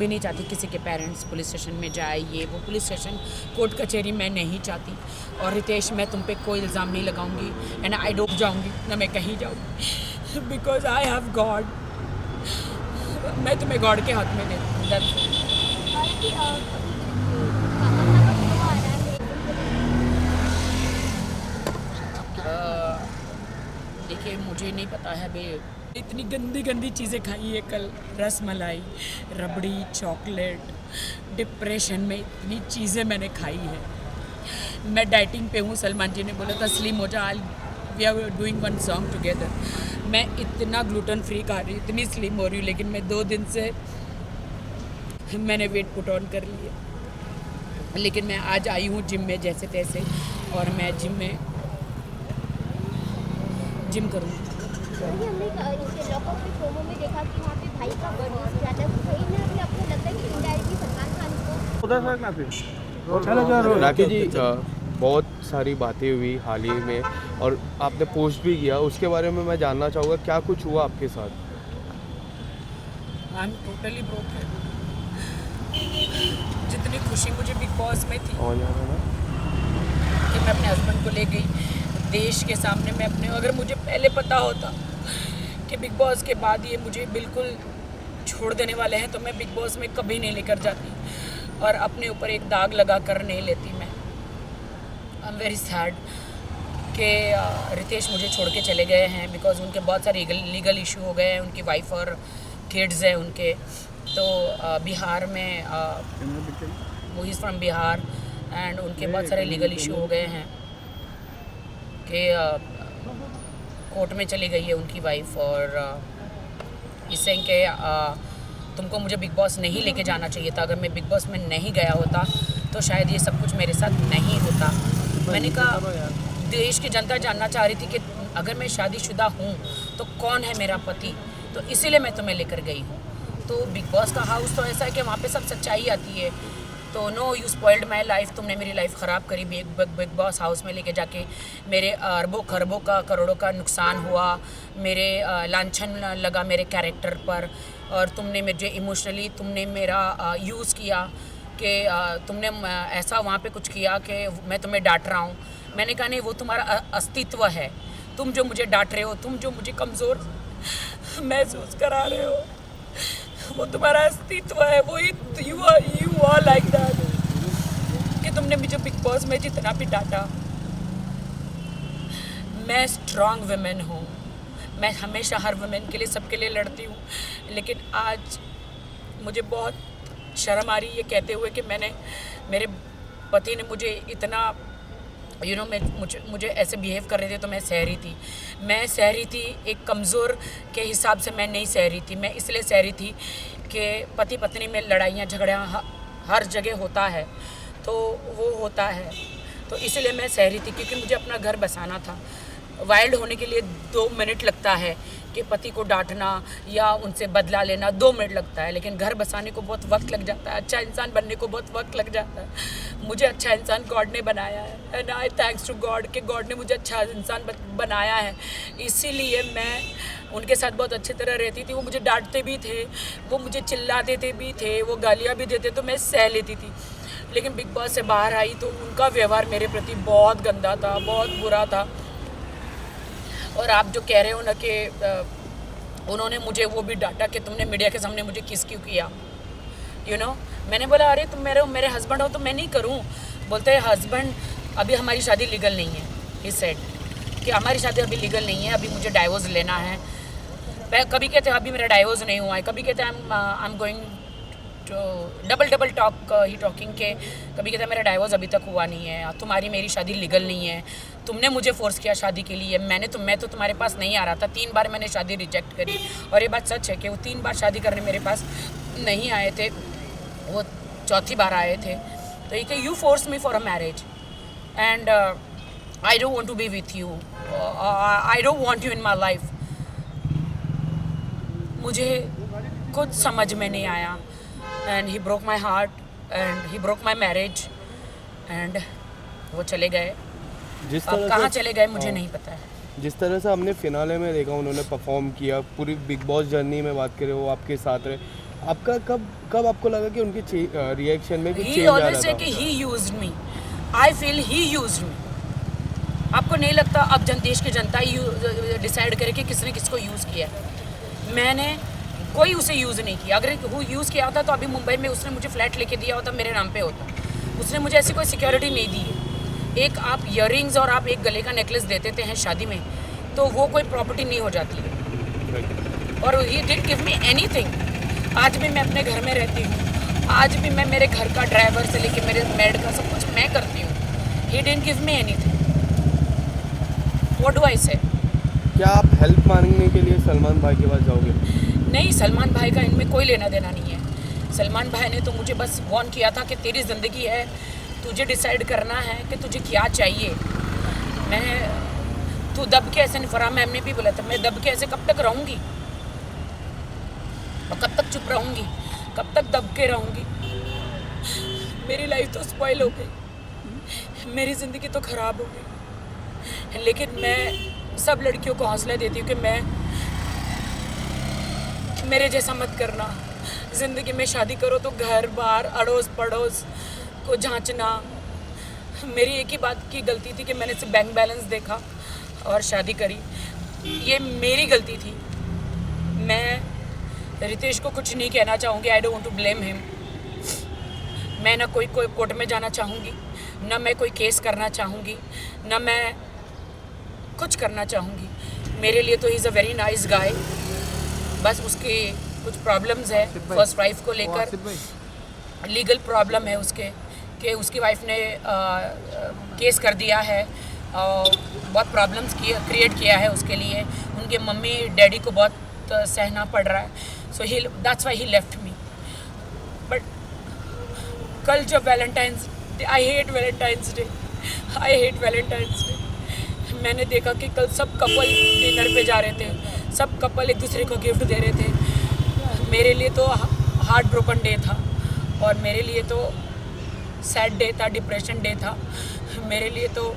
भी नहीं चाहती किसी के पेरेंट्स पुलिस स्टेशन में जाए, ये वो पुलिस स्टेशन कोर्ट कचहरी मैं नहीं चाहती। और रितेश, मैं तुम पे कोई इल्ज़ाम नहीं लगाऊंगी एंड आई डूब जाऊंगी ना मैं कहीं जाऊंगी, बिकॉज आई हैव गॉड। मैं तुम्हें गॉड के हाथ में देती हूँ। देखिए, मुझे नहीं पता है अभी, इतनी गंदी गंदी चीज़ें खाई है कल, रस मलाई, रबड़ी, चॉकलेट, डिप्रेशन में इतनी चीज़ें मैंने खाई है। मैं डाइटिंग पे हूँ, सलमान जी ने बोला था स्लिम हो जा, we are doing one song together. मैं इतना ग्लूटेन फ्री खा रही हूँ, इतनी स्लिम हो रही हूँ, लेकिन मैं 2 दिन से मैंने वेट पुट ऑन कर लिया। लेकिन मैं आज आई हूँ जिम में जैसे तैसे, और मैं जिम करूँगी। हमने लॉकअप के प्रोमो में देखा कि वहाँ पे भाई का बर्थ किया था, सही में अभी आपको लगता है कि इनडायरेक्टली सलमान खान को राखी जी, बहुत सारी बातें हुई हाल ही में और आपने पोस्ट भी किया, उसके बारे में मैं जानना चाहूँगा क्या कुछ हुआ आपके साथ? I am totally broken. जितनी खुशी मुझे बिग बॉस में थी कि मैं अपने हस्बैंड को ले गई देश के सामने, मैं अपने, अगर मुझे पहले पता होता कि बिग बॉस के बाद ये मुझे बिल्कुल छोड़ देने वाले हैं तो मैं बिग बॉस में कभी नहीं लेकर जाती और अपने ऊपर एक दाग लगा कर नहीं लेती। मैं आई एम वेरी सैड कि रितेश मुझे छोड़ के चले गए हैं, बिकॉज उनके बहुत सारे लीगल इशू हो गए हैं, उनकी वाइफ और किड्स हैं उनके। तो बिहार में, वो इज़ फ्रॉम बिहार एंड उनके बहुत सारे लीगल इशू हो गए हैं कि कोर्ट में चली गई है उनकी वाइफ, और इससे कि तुमको मुझे बिग बॉस नहीं लेके जाना चाहिए था। अगर मैं बिग बॉस में नहीं गया होता तो शायद ये सब कुछ मेरे साथ नहीं होता। मैंने कहा, देश की जनता जानना चाह रही थी कि अगर मैं शादीशुदा हूँ तो कौन है मेरा पति, तो इसीलिए मैं तुम्हें लेकर गई हूँ। तो बिग बॉस का हाउस तो ऐसा है कि वहाँ पे सब सच्चाई आती है। तो no, you spoiled my life, तुमने मेरी लाइफ ख़राब करी बिग बॉस हाउस में लेके जाके। मेरे अरबों खरबों का, करोड़ों का नुकसान हुआ, मेरे लांछन लगा मेरे कैरेक्टर पर, और तुमने मुझे इमोशनली तुमने मेरा यूज़ किया कि तुमने ऐसा वहाँ पे कुछ किया कि मैं तुम्हें डांट रहा हूँ। मैंने कहा नहीं, वो तुम्हारा अस्तित्व है, तुम जो मुझे डांट रहे हो, तुम जो मुझे कमज़ोर महसूस करा रहे हो, वो तुम्हारा अस्तित्व है, वो यू आर लाइक दैट। कि तुमने मुझे बिग बॉस में जितना भी डांटा, मैं स्ट्रॉन्ग वुमेन हूँ, मैं हमेशा हर वुमेन के लिए, सबके लिए लड़ती हूँ। लेकिन आज मुझे बहुत शर्म आ रही है ये कहते हुए कि मेरे पति ने मुझे इतना मुझे ऐसे बिहेव कर रहे थे, तो मैं सह रही थी एक कमज़ोर के हिसाब से मैं नहीं सह रही थी। मैं इसलिए सह रही थी कि पति पत्नी में लड़ाइयाँ झगड़ियाँ हर जगह होता है, तो वो होता है, तो इसलिए मैं सह रही थी, क्योंकि मुझे अपना घर बसाना था। वाइल्ड होने के लिए 2 मिनट लगता है कि पति को डांटना या उनसे बदला लेना 2 मिनट लगता है, लेकिन घर बसाने को बहुत वक्त लग जाता है, अच्छा इंसान बनने को बहुत वक्त लग जाता है। मुझे अच्छा इंसान गॉड ने बनाया है and I thanks to God कि गॉड ने मुझे अच्छा इंसान बनाया है। इसीलिए मैं उनके साथ बहुत अच्छी तरह रहती थी। वो मुझे डांटते भी थे, वो मुझे चिल्लाते भी थे, वो गालियाँ भी देते, तो मैं सह लेती थी। लेकिन बिग बॉस से बाहर आई तो उनका व्यवहार मेरे प्रति बहुत गंदा था, बहुत बुरा था। और आप जो कह रहे हो ना कि उन्होंने मुझे वो भी डांटा कि तुमने मीडिया के सामने मुझे किस क्यों किया, मैंने बोला अरे तुम मेरे हस्बैंड हो तो मैं नहीं करूं। बोलते हैं हस्बैंड, अभी हमारी शादी लीगल नहीं है। ही सेड कि हमारी शादी अभी लीगल नहीं है, अभी मुझे डाइवोर्स लेना है। कभी कहते हैं अभी मेरा डाइवोर्स नहीं हुआ है, कभी कहते हैं I am going double talk he talking के, कभी कहता है मेरा डाइवोर्स अभी तक हुआ नहीं है, तुम्हारी मेरी शादी लीगल नहीं है, तुमने मुझे फोर्स किया शादी के लिए, मैं तो तुम्हारे पास नहीं आ रहा था। 3 बार मैंने शादी रिजेक्ट करी, और ये बात सच है कि वो 3 बार शादी करने मेरे पास नहीं आए थे, वो 4थी बार आए थे। तो ये कि you force me for a marriage and I don't want to be with you, I don't want you in my life. मुझे कुछ समझ में नहीं आया and he broke my heart and he broke my marriage and वो चले गए। जिस अब तरह कहाँ से चले गए मुझे नहीं पता है। जिस तरह से हमने फिनाले में देखा उन्होंने परफॉर्म किया, पूरी बिग बॉस जर्नी में बात करें वो आपके साथ रहे, आपका कब कब आपको लगा कि उनके रिएक्शन में कुछ ही चेंज आ रहा ऑलवेज से कि था? He used me, I feel he used me. आपको नहीं लगता अब देश की जनता ही डिसाइड करे कि किसने किसको यूज़ किया है? मैंने कोई उसे यूज़ नहीं किया। अगर वो यूज़ किया होता तो अभी मुंबई में उसने मुझे फ्लैट लेके दिया होता, मेरे नाम पे होता। उसने मुझे ऐसी कोई सिक्योरिटी नहीं दी है। एक आप ईयररिंग्स और आप एक गले का नेकलेस दे देते हैं शादी में, तो वो कोई प्रॉपर्टी नहीं हो जाती है। और he didn't give me anything. आज भी मैं अपने घर में रहती हूँ, आज भी मैं मेरे घर का ड्राइवर से लेके मेरे मेड का सब कुछ मैं करती हूँ। He didn't give me anything. What do I से? क्या आप हेल्प मांगने के लिए सलमान भाई के पास जाओगे? नहीं, सलमान भाई का इनमें कोई लेना देना नहीं है। सलमान भाई ने तो मुझे बस वार्न किया था कि तेरी ज़िंदगी है, तुझे डिसाइड करना है कि तुझे क्या चाहिए। तू दब के ऐसे नहीं, फरहान मैम ने भी बोला था, मैं दब के ऐसे कब तक रहूँगी और कब तक चुप रहूँगी, कब तक दब के रहूँगी? मेरी लाइफ तो स्पॉइल हो गई, मेरी ज़िंदगी तो ख़राब हो गई। लेकिन मैं सब लड़कियों को हौसला देती हूँ कि मेरे जैसा मत करना। ज़िंदगी में शादी करो तो घर बार अड़ोस पड़ोस को जांचना। मेरी एक ही बात की गलती थी कि मैंने सिर्फ बैंक बैलेंस देखा और शादी करी। ये मेरी गलती थी। मैं रितेश को कुछ नहीं कहना चाहूँगी, I don't want to blame him. मैं ना कोई कोर्ट में जाना चाहूँगी, ना मैं कोई केस करना चाहूँगी, ना मैं कुछ करना चाहूँगी। मेरे लिए तो he is a very nice guy. बस उसके कुछ प्रॉब्लम्स है फर्स्ट वाइफ को लेकर, लीगल प्रॉब्लम है उसके कि उसकी वाइफ ने केस कर दिया है और बहुत प्रॉब्लम्स क्रिएट किया है उसके लिए। उनके मम्मी डैडी को बहुत सहना पड़ रहा है। So he that's why he left me. But कल जब Valentine's Day, I hate Valentine's Day, I hate Valentine's Day. मैंने देखा कि कल सब कपल डिनर पे जा रहे थे, सब कपल एक दूसरे को गिफ्ट दे रहे थे। मेरे लिए तो हार्ट ब्रोकन डे था और मेरे लिए तो सैड डे था, डिप्रेशन डे था, मेरे लिए तो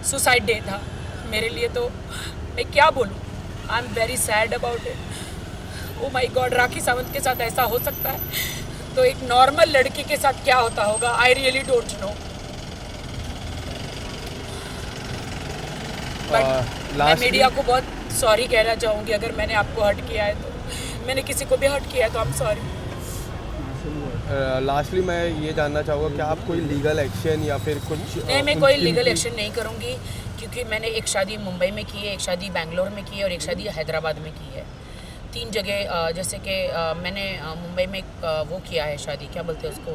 सुसाइड डे था, मेरे लिए तो मैं क्या बोलूँ। I am very sad about it. Oh my God, Rakhi Sawant के साथ ऐसा हो सकता है तो एक नॉर्मल लड़की के साथ क्या होता होगा? I really don't know. But मैं मीडिया को बहुत सॉरी कहना चाहूँगी अगर मैंने आपको हर्ट किया है तो। मैंने किसी को भी हर्ट किया है तो आई एम सॉरी। लास्टली मैं ये जानना चाहूँगा कि आप कोई लीगल एक्शन या फिर कुछ? नहीं, मैं कोई लीगल एक्शन नहीं करूँगी क्योंकि मैंने एक शादी मुंबई में की है, एक शादी बेंगलोर में की है और एक शादी हैदराबाद में की है। 3 जगह जैसे कि मैंने मुंबई में वो किया है शादी, क्या बोलते हैं उसको,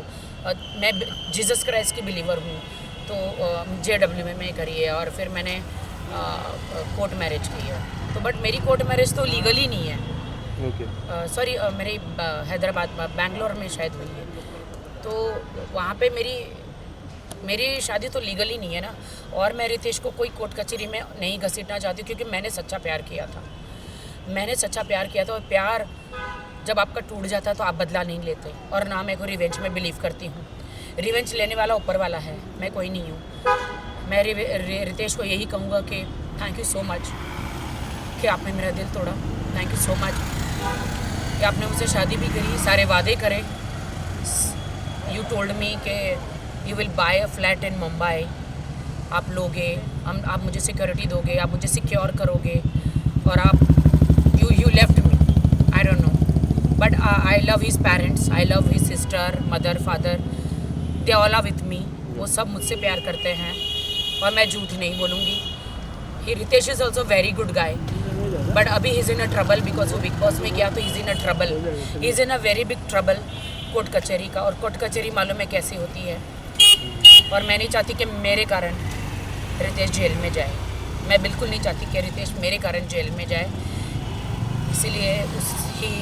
मैं जीसस क्राइस्ट की बिलीवर हूँ तो JW में करी है। और फिर मैंने कोर्ट मैरिज की है तो बट मेरी कोर्ट मैरिज तो लीगली नहीं है। सॉरी, मेरी हैदराबाद बेंगलोर में शायद हुई है तो वहाँ पे मेरी शादी तो लीगली नहीं है ना। और मैं रितेश को कोई कोर्ट कचहरी में नहीं घसीटना चाहती क्योंकि मैंने सच्चा प्यार किया था। मैंने सच्चा प्यार किया था और प्यार जब आपका टूट जाता है तो आप बदला नहीं लेते। और ना मैं को रिवेंज में बिलीव करती हूँ। रिवेंज लेने वाला ऊपर वाला है, मैं कोई नहीं हूँ। मैं रितेश को यही कहूँगा कि थैंक यू सो मच कि आपने मेरा दिल तोड़ा। थैंक यू सो मच कि आपने मुझसे शादी भी करी, सारे वादे करे। यू टोल्ड मी कि you will buy a flat in Mumbai, आप लोगे, आप मुझे सिक्योरिटी दोगे, आप मुझे सिक्योर करोगे और आप you left me. I don't know but I love his parents, I love his sister, mother, father, they all are with me. वो सब मुझसे प्यार करते हैं और मैं झूठ नहीं बोलूँगी। He Ritesh is also very good guy but अभी he is in a trouble because वो बिग बॉस में गया तो is in a trouble, is in a very big trouble court कचहरी का। और कोर्ट कचहरी मालूम है कैसी होती है और मैं नहीं चाहती कि मेरे कारण रितेश जेल में जाए। मैं बिल्कुल नहीं चाहती कि रितेश मेरे कारण जेल में जाए। इसीलिए उसकी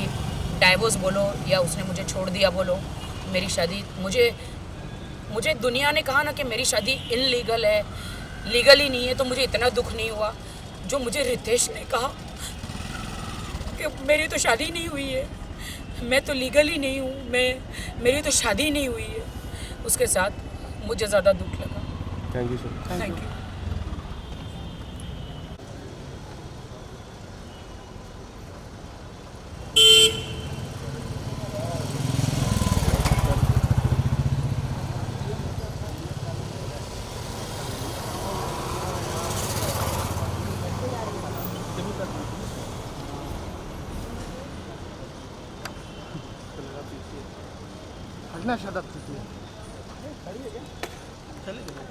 डाइवोर्स बोलो या उसने मुझे छोड़ दिया बोलो, मेरी शादी मुझे दुनिया ने कहा ना कि मेरी शादी इनलीगल है, लीगल ही नहीं है तो मुझे इतना दुख नहीं हुआ। जो मुझे रितेश ने कहा कि मेरी तो शादी नहीं हुई है, मैं तो लीगल ही नहीं हूँ, मेरी तो शादी नहीं हुई है, उसके साथ मुझे ज़्यादा दुख लगा। Thank you sir. Thank you. घटना शदत थी